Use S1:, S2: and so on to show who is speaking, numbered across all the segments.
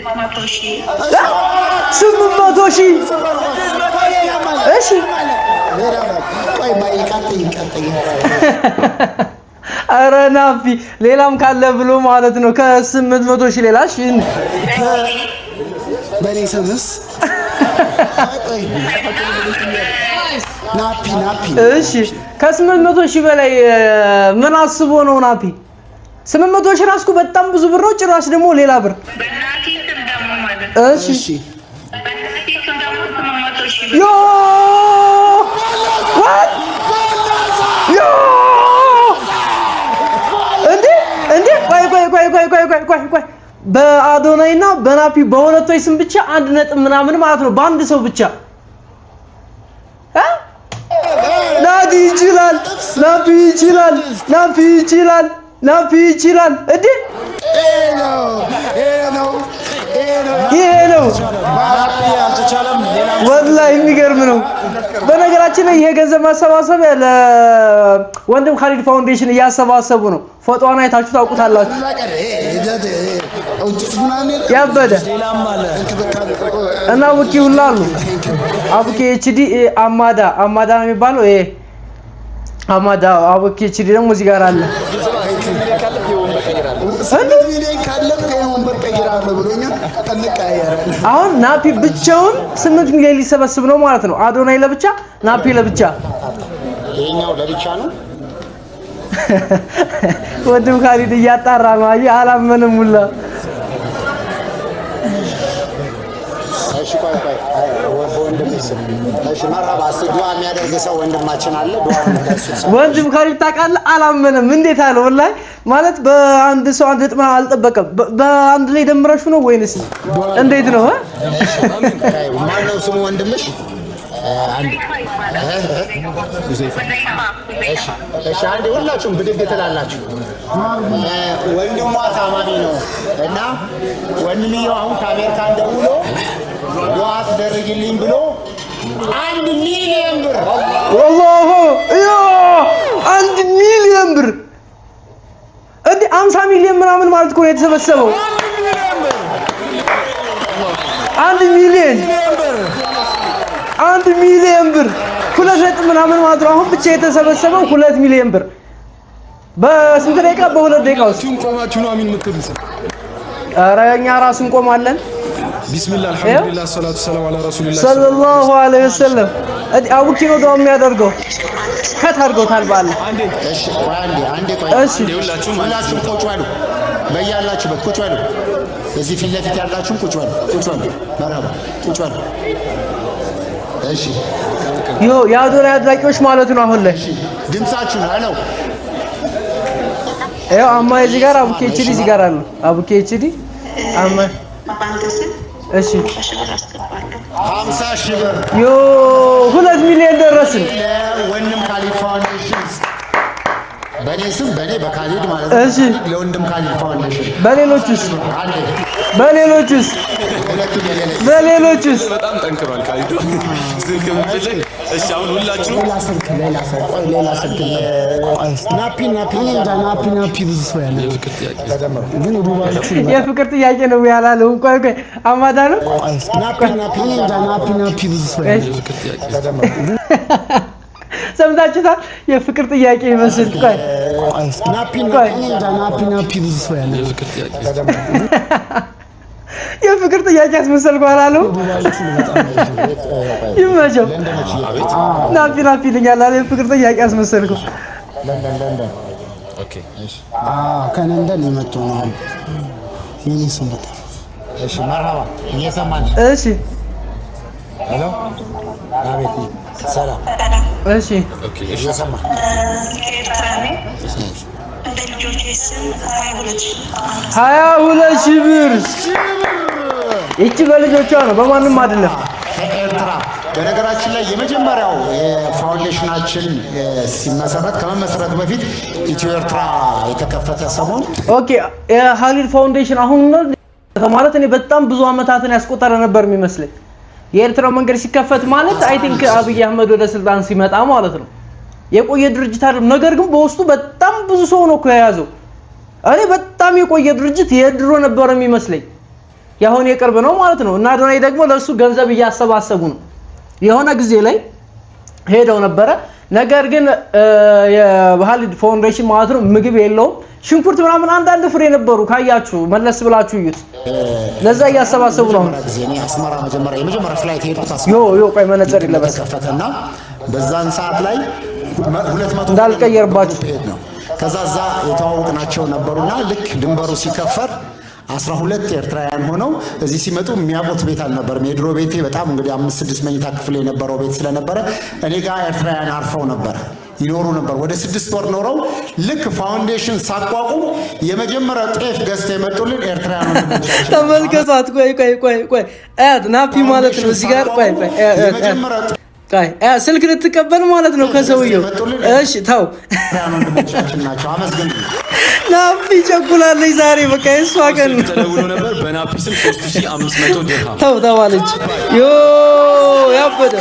S1: 800,000 እሺ ኧረ ናፊ ሌላም ካለ ብሎ ማለት ነው ከ800,000 ሌላ እሺ
S2: በኔ ስምስ ናፒ
S1: እሺ ከ800,000 በላይ ምን አስቦ ነው ናፒ 800,000 ራስኩ በጣም ብዙ ብር ነው ጭራሽ ደግሞ ሌላ ብር እሺ ዮ እንዴ ቆይ በአዶናይና በናፒ በሁለቶች ስም ብቻ 1 ነጥብ ምናምን ማለት ነው በአንድ ሰው ብቻ ናዲ ይችላል ናፒ ይችላል እንዴ ይሄ ነው ወላሂ የሚገርም ነው በነገራችን ላይ ይሄ ገንዘብ ማሰባሰብ ለወንድም ካሊድ ፋውንዴሽን እያሰባሰቡ ነው ፎቶዋን አይታችሁ ታውቁታላችሁ ያበደ እና ውጪ ሁላሉ አቡኬ ኤችዲ አማዳ ነው የሚባለው ይሄ አማዳ አቡኬ ኤችዲ ደግሞ እዚህ ጋር አለ አሁን ናፒ ብቻውን 8 ሚሊዮን ሊሰበስብ ነው ማለት ነው አዶናይ ለብቻ ናፒ ለብቻ
S3: ይሄኛው ለብቻ ነው
S1: ወንድም ካሊድ እያጣራ ነው አይ አላመንም ሁላ ወንድም ካሊድ ታውቃለህ አላመንም እንዴት አለ ወላሂ ማለት በአንድ ሰው አንድ ጥማ አልጠበቀም በአንድ ላይ ደምረሹ ነው ወይንስ እንዴት ነው
S3: ማነው ስሙ ወንድምሽ እሺ አንዴ ሁላችሁም ብድግ ትላላችሁ ወንድሟ ታማሚ ነው እና ወንድምየው አሁን ከአሜሪካን ደውሎ ዱዓ አስደርግልኝ ብሎ 1 ሚሊዮን ብር
S1: ወላሂ ያ 1 ሚሊዮን ብር እንዴ 50 ሚሊዮን ምናምን ማለት እኮ ነው የተሰበሰበው 1 ሚሊዮን ብር 2 ነጥብ ምናምን ማለት ነው አሁን ብቻ የተሰበሰበው 2 ሚሊዮን ብር በስንት ደቂቃ በ2 ደቂቃ ውስጥ
S4: ቆማችሁ ነው አሚን የምትሉት
S1: ኧረ እኛ ራስ እንቆማለን
S4: ቢስሚላህ አልሐምዱሊላህ ሰላቱ ሰላም ዐላ ረሱሊላህ
S1: ሰለላሁ ዐለይሂ ወሰለም አቡኪ ነው ዳው የሚያደርገው ከታርጎታል ባለ
S3: አንዴ ቆይ ሁላችሁም ቁጭ በሉ በያላችሁበት ቁጭ በሉ እዚህ ፊት ለፊት ያላችሁም ቁጭ በሉ መርሀባ ቁጭ በሉ እሺ
S1: የአዶናይ አድናቂዎች ማለት ነው አሁን ላይ
S3: ድምጻችሁ ነው
S1: ያው አማ እዚህ ጋር አቡኬ ኤችዲ እዚህ ጋር አለ አቡኬ ኤችዲ አማ እሺ
S3: 50,000 ብር
S1: 2 ሚሊዮን ደረስን
S3: ወንድም ካሊድ ፋውንዴሽን በኔ ስም በኔ በካሊድ ማለት ነው
S1: እሺ
S3: ለወንድም ካሊድ ፋውንዴሽን
S1: በሌሎችስ
S4: በጣም ጠንክሯል ካሊድ ስልክ ምትልክ እሺ አሁን ሁላችሁ
S2: ሌላ ስልክ ናፒ ብዙ ሰው ያለ ግን ዱባዮቹ
S1: የፍቅር ጥያቄ ነው ያላለው ቆይ አማዳ ነው
S2: ናፒ ብዙ ሰው ያለ
S1: ሰምታችሁታል የፍቅር ጥያቄ ይመስል ቆይ
S2: ናፒ ብዙ ሰው ያለ
S1: የፍቅር ጥያቄ አስመሰልኩ አላለው ይመቸው ናፒ ልኛላ የፍቅር ጥያቄ አስመሰልኩ
S3: ለንደን
S4: ኦኬ
S2: ከለንደን የመጡ ነው የኔ ስም በጣም
S3: እሺ መርሀባ እየሰማን
S1: እሺ
S3: ሄሎ አቤት ሰላም
S1: እሺ
S4: ኦኬ
S3: እየሰማን
S5: እንደ ልጆቼ ስም
S1: 22,000 ብር እቺ በልጆቿ ነው በማንም አይደለም
S3: ኤርትራ በነገራችን ላይ የመጀመሪያው ፋውንዴሽናችን ሲመሰረት ከመመስረቱ በፊት ኢትዮ ኤርትራ የተከፈተ ሰሞን
S1: ኦኬ የካሊድ ፋውንዴሽን አሁን ማለት እኔ በጣም ብዙ አመታትን ያስቆጠረ ነበር የሚመስለኝ የኤርትራ መንገድ ሲከፈት ማለት አይ ቲንክ አብይ አህመድ ወደ ስልጣን ሲመጣ ማለት ነው የቆየ ድርጅት አይደለም ነገር ግን በውስጡ በጣም ብዙ ሰው ነው የያዘው እኔ በጣም የቆየ ድርጅት የድሮ ነበር የሚመስለኝ ያሁን የቅርብ ነው ማለት ነው እና አዶናይ ደግሞ ለሱ ገንዘብ እያሰባሰቡ ነው የሆነ ጊዜ ላይ ሄደው ነበረ ነገር ግን የባህል ፋውንዴሽን ማለት ነው ምግብ የለውም ሽንኩርት ምናምን አንዳንድ ፍሬ ነበሩ ካያችሁ መለስ ብላችሁ ይዩት ለዛ እያሰባሰቡ ነው
S3: እኔ አስመራ የመጀመሪያ ፍላይት ሄድኩት
S1: ዮ ቆይ መነጽር ይለበስ
S3: ከፈተና በዛን ሰዓት ላይ 200
S1: እንዳልቀየርባችሁ
S3: ነው ከዛዛ የተዋወቅናቸው ነበሩና ልክ ድንበሩ ሲከፈር 12 ኤርትራውያን ሆነው እዚህ ሲመጡ የሚያውቁት ቤት አልነበረም የድሮ ቤቴ በጣም እንግዲህ 5-6 መኝታ ክፍል የነበረው ቤት ስለነበረ እኔ ጋር ኤርትራውያን አርፈው ነበር ይኖሩ ነበር ወደ 6 ወር ኖረው ልክ ፋውንዴሽን ሳቋቁም የመጀመሪያ ጤፍ ገዝተው የመጡልን ኤርትራውያን ወንድሞቻችን
S1: ተመልከቷት ቆይ አት ናፒ ማለት ነው እዚህ ጋር ቆይ ስልክ ልትቀበል ማለት ነው ከሰውየው እሺ ታው
S3: ወንድሞቻችን ናቸው አመስግን
S1: ናፒ ቸኩላለች ዛሬ በቃ እሷ ቀን
S4: ተደውሎ ነበር በናፒ ስም 3500 ድርሃም
S1: ታው ታዋለች ዮ ያበደ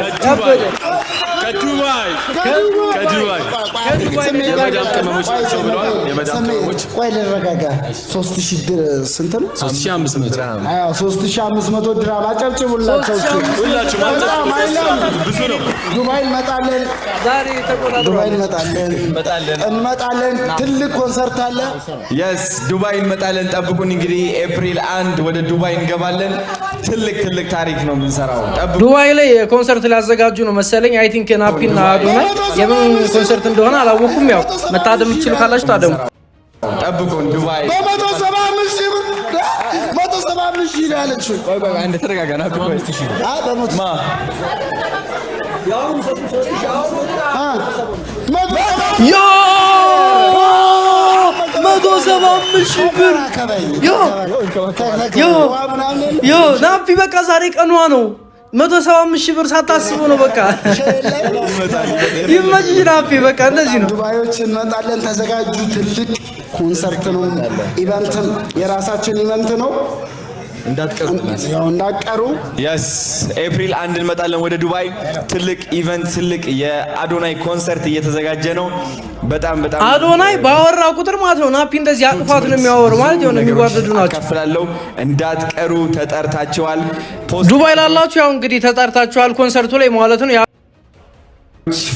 S4: ከዱባይ የመዳም ቅመሞች ናቸው ብለዋል የመዳም ቅመሞች
S2: ቆይ ልረጋጋ 3000 ስንት ነው
S4: 3500
S2: አዎ 3500 ድራም አጨብጭቡላቸው
S4: ሁላችሁ ብዙ ነው
S2: ዱባይ እንመጣለን
S1: ዛሬ ተቆጣጥሮ
S2: ዱባይ እንመጣለን ትልቅ ኮንሰርት አለ
S6: yes ዱባይ እንመጣለን ጠብቁን እንግዲህ ኤፕሪል 1 ወደ ዱባይ እንገባለን ትልቅ ታሪክ ነው የምንሰራው
S1: ዱባይ ላይ ኮንሰርት ሊያዘጋጁ ነው መሰለኝ አይ ቲንክ ናፒና አዶናይ የምን ኮንሰርት እንደሆነ አላወኩም ያው መታደም ይችላል ካላችሁ ታደሙ
S6: ጠብቁን ዱባይ
S2: በ175 ሺህ ያለች
S6: ቆይ አንድ ተረጋጋና ዱባይ
S2: በሞት
S6: ማ
S2: ያው 3000
S1: ዮ 175 ብር ዮ ናፒ በቃ ዛሬ ቀኗ ነው 175 ብር ሳታስቡ ነው በቃ ይመችሽ ናፒ በቃ እንደዚህ ነው
S2: ዱባዮች እንመጣለን ተዘጋጁ ትልቅ ኮንሰርት ነው ኢቨንት የራሳችን ኢቨንት ነው እንዳትቀሩ
S6: yes ኤፕሪል 1 እንመጣለን ወደ ዱባይ ትልቅ ኢቨንት ትልቅ የአዶናይ ኮንሰርት እየተዘጋጀ ነው በጣም
S1: አዶናይ ባወራ ቁጥር ማለት ነው ናፒ እንደዚህ አቅፋት ነው የሚያወሩ ማለት ነው የሚዋደዱ ናቸው
S6: ከፍላለው እንዳትቀሩ ተጠርታቸዋል
S1: ዱባይ ላላችሁ ያው እንግዲህ ተጠርታችኋል ኮንሰርቱ ላይ ማለት ነው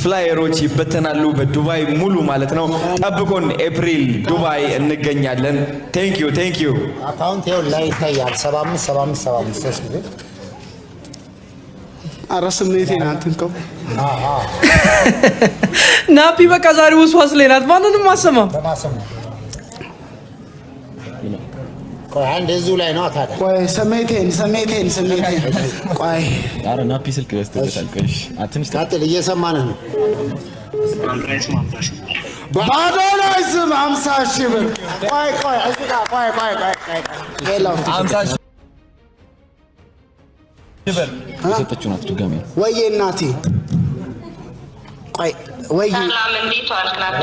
S6: ፍላየሮች ይበተናሉ በዱባይ ሙሉ ማለት ነው ጠብቁን ኤፕሪል ዱባይ እንገኛለን ቴንክ ዩ
S3: አካውንት ይኸው ላይ ይታያል 75 ጊዜ
S2: አራስሜቴን አንተንከው
S1: ናፒ በቃ ዛሬ ውስዋስ ላይ ናት ማንንም አሰማም
S3: ቆይ አንድ እዚሁ ላይ ነው ታዲያ
S2: ቆይ ሰሜቴን ቆይ
S4: አረ ናፒ ስልክ ገዝተታል ቆይ አትንሽ
S3: ታጥል እየሰማንህ ነው
S2: በአዶናይ ስም 50 ሺህ ብር ቆይ እዚህ ጋር ቆይ ሌላው
S6: 50 ሺህ ብር
S4: ሰጠችው ናት ድጋሜ
S2: ወይዬ እናቴ ቆይ ወይ
S5: ሰላም እንዴት ዋልክ ናፒ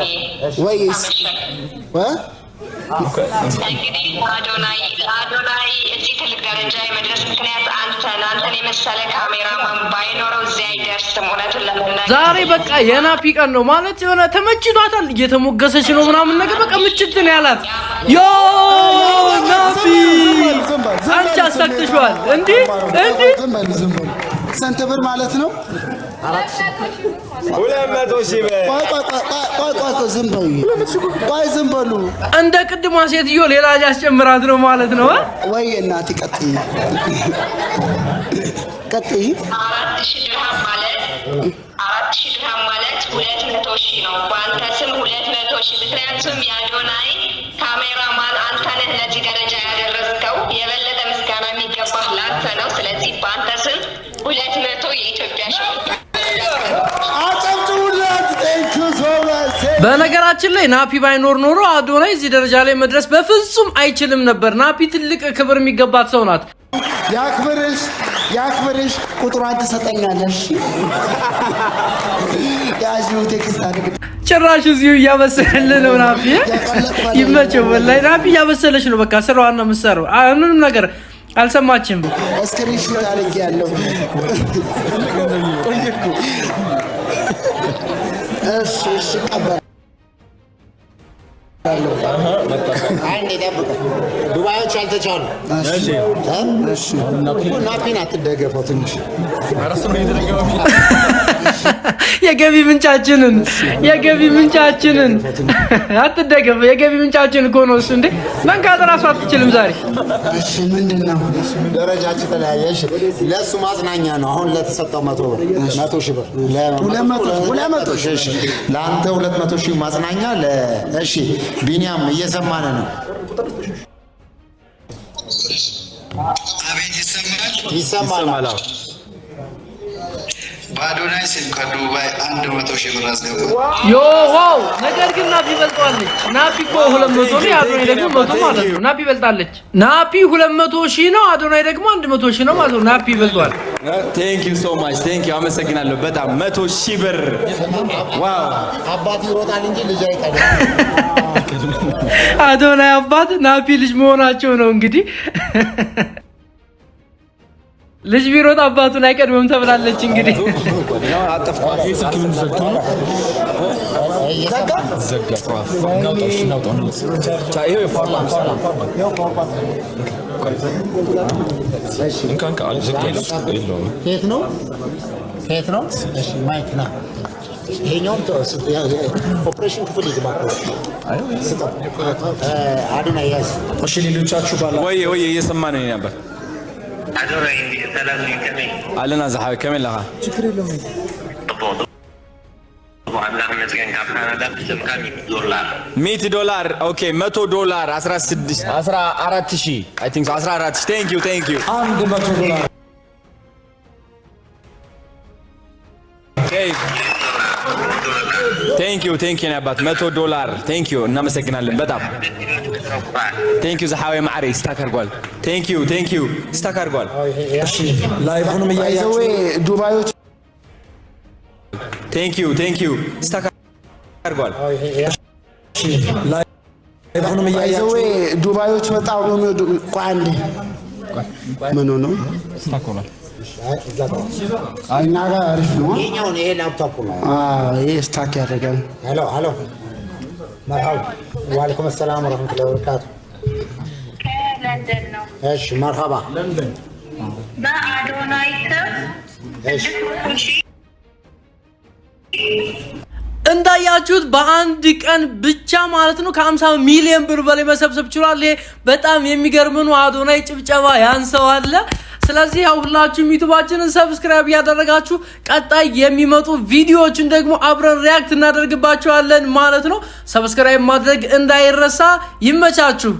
S2: ወይስ
S5: እንግዲህ አዶናይ እዚህ ትልቅ ደረጃ የመድረስ ምክንያት አንተን የመሰለ ካሜራማን ባይኖረው እዚህ አይደርስም እውነቱን ለመናገር
S1: ዛሬ በቃ የናፒ ቀን ነው ማለት የሆነ ተመችቷታል እየተሞገሰች ነው ምናምን ነገር በቃ ምችት ነው ያላት ዮ ናፒ አንቺ አስተክተሽዋል እንዴ
S2: ስንት ብር ማለት ነው
S6: 200 ሺህ ብር
S2: ቆይ ዝም በሉ
S1: እንደ ቅድማ ሴትዮ ሌላ ያስጨምራት ነው ማለት ነው
S2: ወይ እናቴ ቀጥይ
S5: 4000 ድርሃም ማለት 200 ሺህ ነው በአንተ ስም 200 ሺህ ምክንያቱም የአዶናይ ካሜራማን አንተ ነህ ለዚህ ደረጃ ያደረስከው የበለጠ ምስጋና የሚገባህ ላንተ ነው ስለዚህ በአንተ ስም 200 የኢትዮጵያ ሺህ
S1: በነገራችን ላይ ናፒ ባይኖር ኖሮ አዶናይ እዚህ ደረጃ ላይ መድረስ በፍጹም አይችልም ነበር ናፒ ትልቅ ክብር የሚገባት ሰው ናት
S2: ያክብርሽ ቁጥሯን ትሰጠኛለሽ ያጂው ቴክስት አድርግ
S1: ጭራሽ እዚሁ እያበሰለልን ነው ናፒ ይመቸው ወላሂ ናፒ እያበሰለች ነው በቃ ስራዋን ነው የምትሰራው ምንም ነገር አልሰማችም
S2: ስክሪንሾት አድርጌ ያለው እሺ ቀበል
S3: አንዴ ጠብቀ ዱባዮች አልተቻሉ። እሺ ናፒን አትደገፈው ትንሽ
S1: የገቢ ምንጫችንን አትደገፈው። የገቢ ምንጫችን እኮ ነው እሱ። እንዴ መንካት እራሱ አትችልም ዛሬ።
S3: እሺ ምንድነው ደረጃችን ተለያየ። እሺ ለሱ ማጽናኛ ነው። አሁን ለተሰጠው 100 ሺህ ብር 200 ሺህ። እሺ ለአንተ 200 ሺህ ማጽናኛ እሺ ቢኒያም እየሰማነ ነው።
S7: አቤት
S3: ይሰማል።
S7: በአዶናይ ስም ከዱባይ 100 ሺህ ብር አስገባ።
S1: ዮ ዋው! ነገር ግን ናፒ በልጣለች። ናፒ እኮ 200 ነው፣ አዶናይ ደግሞ 100 ማለት ነው። ናፒ በልጣለች። ናፒ 200 ሺህ ነው፣ አዶናይ ደግሞ 100 ሺህ ነው ማለት ነው። ናፒ በልጧል።
S6: ቴንክ ዩ ሶ ማች ቴንክ ዩ አመሰግናለሁ በጣም 100 ሺህ ብር። ዋው!
S3: አባት ይሮጣል እንጂ ልጅ አይቀርም።
S1: አዶናይ አባት ናፒ ልጅ መሆናቸው ነው እንግዲህ። ልጅ ቢሮጥ አባቱን አይቀድምም ተብላለች እንግዲህ።
S3: ከየት ነው? እሺ ማይክ ና ይሄኛውም ኦፕሬሽን ክፍል ይግባ። አዶናይ ያዝ።
S2: እሺ ሌሎቻችሁ ባላ
S6: ወይ እየሰማን ነው ነበር።
S7: አዶናይ ሰላም ነው ከመይ
S6: አለና ዘሐይ ከመይ ለኻ
S2: ችግር የለም።
S6: $100 ኦኬ $100 14,000 አይ ቲንክ 14,000 ቴንክ ዩ
S2: $100
S6: ቴንክ ዩ ነባት $100 ቴንክ ዩ እናመሰግናለን በጣም ቴንክ ዩ ዘሐዊ ማዕሪ ስታክ አድርጓል። ቴንክ ዩ ስታክ አድርጓል።
S2: እሺ ላይቭንም እያያችሁ ዱባዮች
S6: ቴንክ ዩ ስታክ አድርጓል።
S2: ላይቭንም እያያችሁ ዱባዮች በጣም ነው የሚወዱ። ቆይ አንዴ ምን ነው ስታክ ሆኗል። እኛ ጋር አሪፍ ነው።
S3: ይሄ ላፕቶፕ ነው።
S2: ይሄ ስታክ ያደርጋል።
S3: ሄሎ መርሐባ ወአለይኩም ሰላም ወራህመቱላሂ ወበረካቱ።
S5: ከለንደን ነው።
S3: እሺ መርሐባ
S2: ለንደን
S5: በአዶናይ ስም
S1: እንዳያችሁት በአንድ ቀን ብቻ ማለት ነው ከ50 ሚሊዮን ብር በላይ መሰብሰብ ችሏል። ይሄ በጣም የሚገርም ነው። አዶናይ ጭብጨባ ያንሰዋል። ስለዚህ ያው ሁላችሁም ዩቲዩባችንን ሰብስክራይብ ያደረጋችሁ ቀጣይ የሚመጡ ቪዲዮዎችን ደግሞ አብረን ሪያክት እናደርግባቸዋለን ማለት ነው። ሰብስክራይብ ማድረግ እንዳይረሳ። ይመቻችሁ።